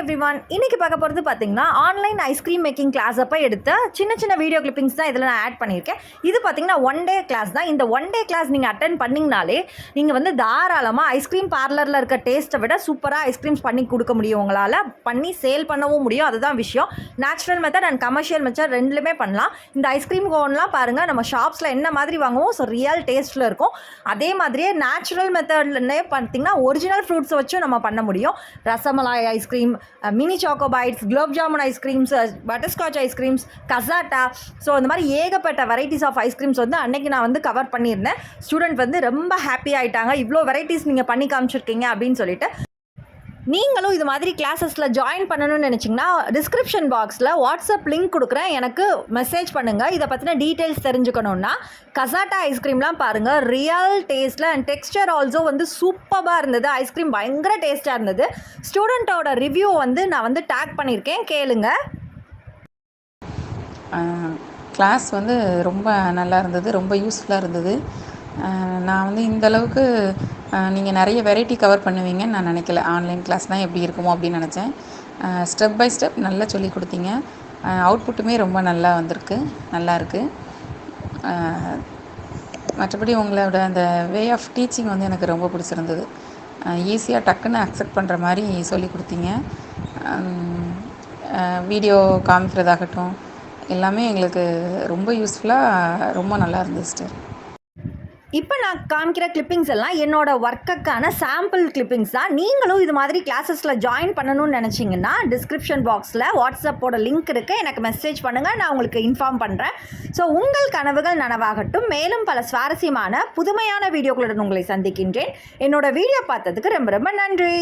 Everyone, இன்னைக்கு பார்க்க போகிறது பார்த்தீங்கன்னா ஆன்லைன் ஐஸ்கிரீம் மேக்கிங் கிளாஸ் அப்போ எடுத்த சின்ன வீடியோ கிளிப்பிங்ஸ் தான் இதில் நான் ஆட் பண்ணியிருக்கேன். இது பார்த்தீங்கன்னா 1 டே கிளாஸ் தான். இந்த 1 டே கிளாஸ் நீங்கள் அட்டென்ட் பண்ணிங்கனாலே நீங்கள் வந்து தாராளமாக ஐஸ்கிரீம் பார்லரில் இருக்க டேஸ்ட்டை விட சூப்பராக ஐஸ்கிரீம்ஸ் பண்ணி கொடுக்க முடியும். உங்களால் பண்ணி சேல் பண்ணவும் முடியும். அதுதான் விஷயம். Natural method and commercial method ரெண்டுலேயுமே பண்ணலாம். இந்த ஐஸ்கிரீம் கோன்லாம் பாருங்கள், நம்ம ஷாப்ஸில் என்ன மாதிரி வாங்குவோம், ஸோ ரியல் டேஸ்ட்டில் இருக்கும். அதே மாதிரியே நேச்சுரல் மெத்தட்லேயே பார்த்தீங்கன்னா ஒரிஜினல் ஃப்ரூட்ஸை வச்சும் நம்ம பண்ண முடியும். Rasmalai ice cream, mini choco bites, gulab jamun ice creams, butterscotch ice creams, cassata, so இந்த மாதிரி ஏகப்பட்ட வெரைட்டிஸ் ஆஃப் ஐஸ்கிரீம்ஸ் வந்து அன்னைக்கு நான் வந்து கவர் பண்ணியிருந்தேன். ஸ்டூடெண்ட் வந்து ரொம்ப ஹாப்பி ஆகிட்டாங்க, இவ்வளோ வெரைட்டிஸ் நீங்கள் பண்ணி காமிச்சிருக்கீங்க அப்படின்னு சொல்லிட்டு. நீங்களும் இது மாதிரி கிளாஸஸில் ஜாயின் பண்ணணும்னு நினச்சிங்கன்னா டிஸ்கிரிப்ஷன் பாக்ஸில் வாட்ஸ்அப் லிங்க் கொடுக்குறேன், எனக்கு மெசேஜ் பண்ணுங்கள். இதை பற்றின டீட்டெயில்ஸ் தெரிஞ்சுக்கணுன்னா கசாட்டா ஐஸ்கிரீம்லாம் பாருங்கள், ரியல் டேஸ்ட்டில் அண்ட் டெக்ஸ்டர் ஆல்சோ வந்து சூப்பராக இருந்தது. ஐஸ்கிரீம் பயங்கர டேஸ்ட்டாக இருந்தது. ஸ்டூடெண்ட்டோட ரிவ்யூ வந்து நான் வந்து டேக் பண்ணியிருக்கேன், கேளுங்க. கிளாஸ் வந்து ரொம்ப நல்லா இருந்தது, ரொம்ப யூஸ்ஃபுல்லாக இருந்தது. நான் வந்து இந்தளவுக்கு நீங்கள் நிறைய வெரைட்டி கவர் பண்ணுவீங்கன்னு நான் நினைக்கல. ஆன்லைன் கிளாஸ்னால் எப்படி இருக்குமோ அப்படின்னு நினச்சேன். ஸ்டெப் பை ஸ்டெப் நல்லா சொல்லி கொடுத்தீங்க. அவுட்புட்டுமே ரொம்ப நல்லா வந்திருக்கு, நல்லா இருக்குது. மற்றபடி உங்களோட அந்த வே ஆஃப் டீச்சிங் வந்து எனக்கு ரொம்ப பிடிச்சிருந்தது. ஈஸியாக டக்குன்னு அக்செப்ட் பண்ணுற மாதிரி சொல்லி கொடுத்தீங்க. வீடியோ காமிக்கிறதாகட்டும் எல்லாமே எங்களுக்கு ரொம்ப யூஸ்ஃபுல்லாக ரொம்ப நல்லா இருந்தது சிஸ்டர். இப்போ நான் காமிக்கிற கிளிப்பிங்ஸ் எல்லாம் என்னோட ஒர்க்குக்கான சாம்பிள் கிளிப்பிங்ஸ் தான். நீங்களும் இது மாதிரி கிளாஸஸில் ஜாயின் பண்ணணும்னு நினச்சிங்கன்னா டிஸ்கிரிப்ஷன் பாக்ஸில் வாட்ஸ்அப்போட லிங்க் இருக்குது, எனக்கு மெசேஜ் பண்ணுங்கள், நான் உங்களுக்கு இன்ஃபார்ம் பண்ணுறேன். ஸோ உங்கள் கனவுகள் நனவாகட்டும். மேலும் பல சுவாரஸ்யமான புதுமையான வீடியோக்களுடன் உங்களை சந்திக்கின்றேன். என்னோட வீடியோ பார்த்ததுக்கு ரொம்ப ரொம்ப நன்றி.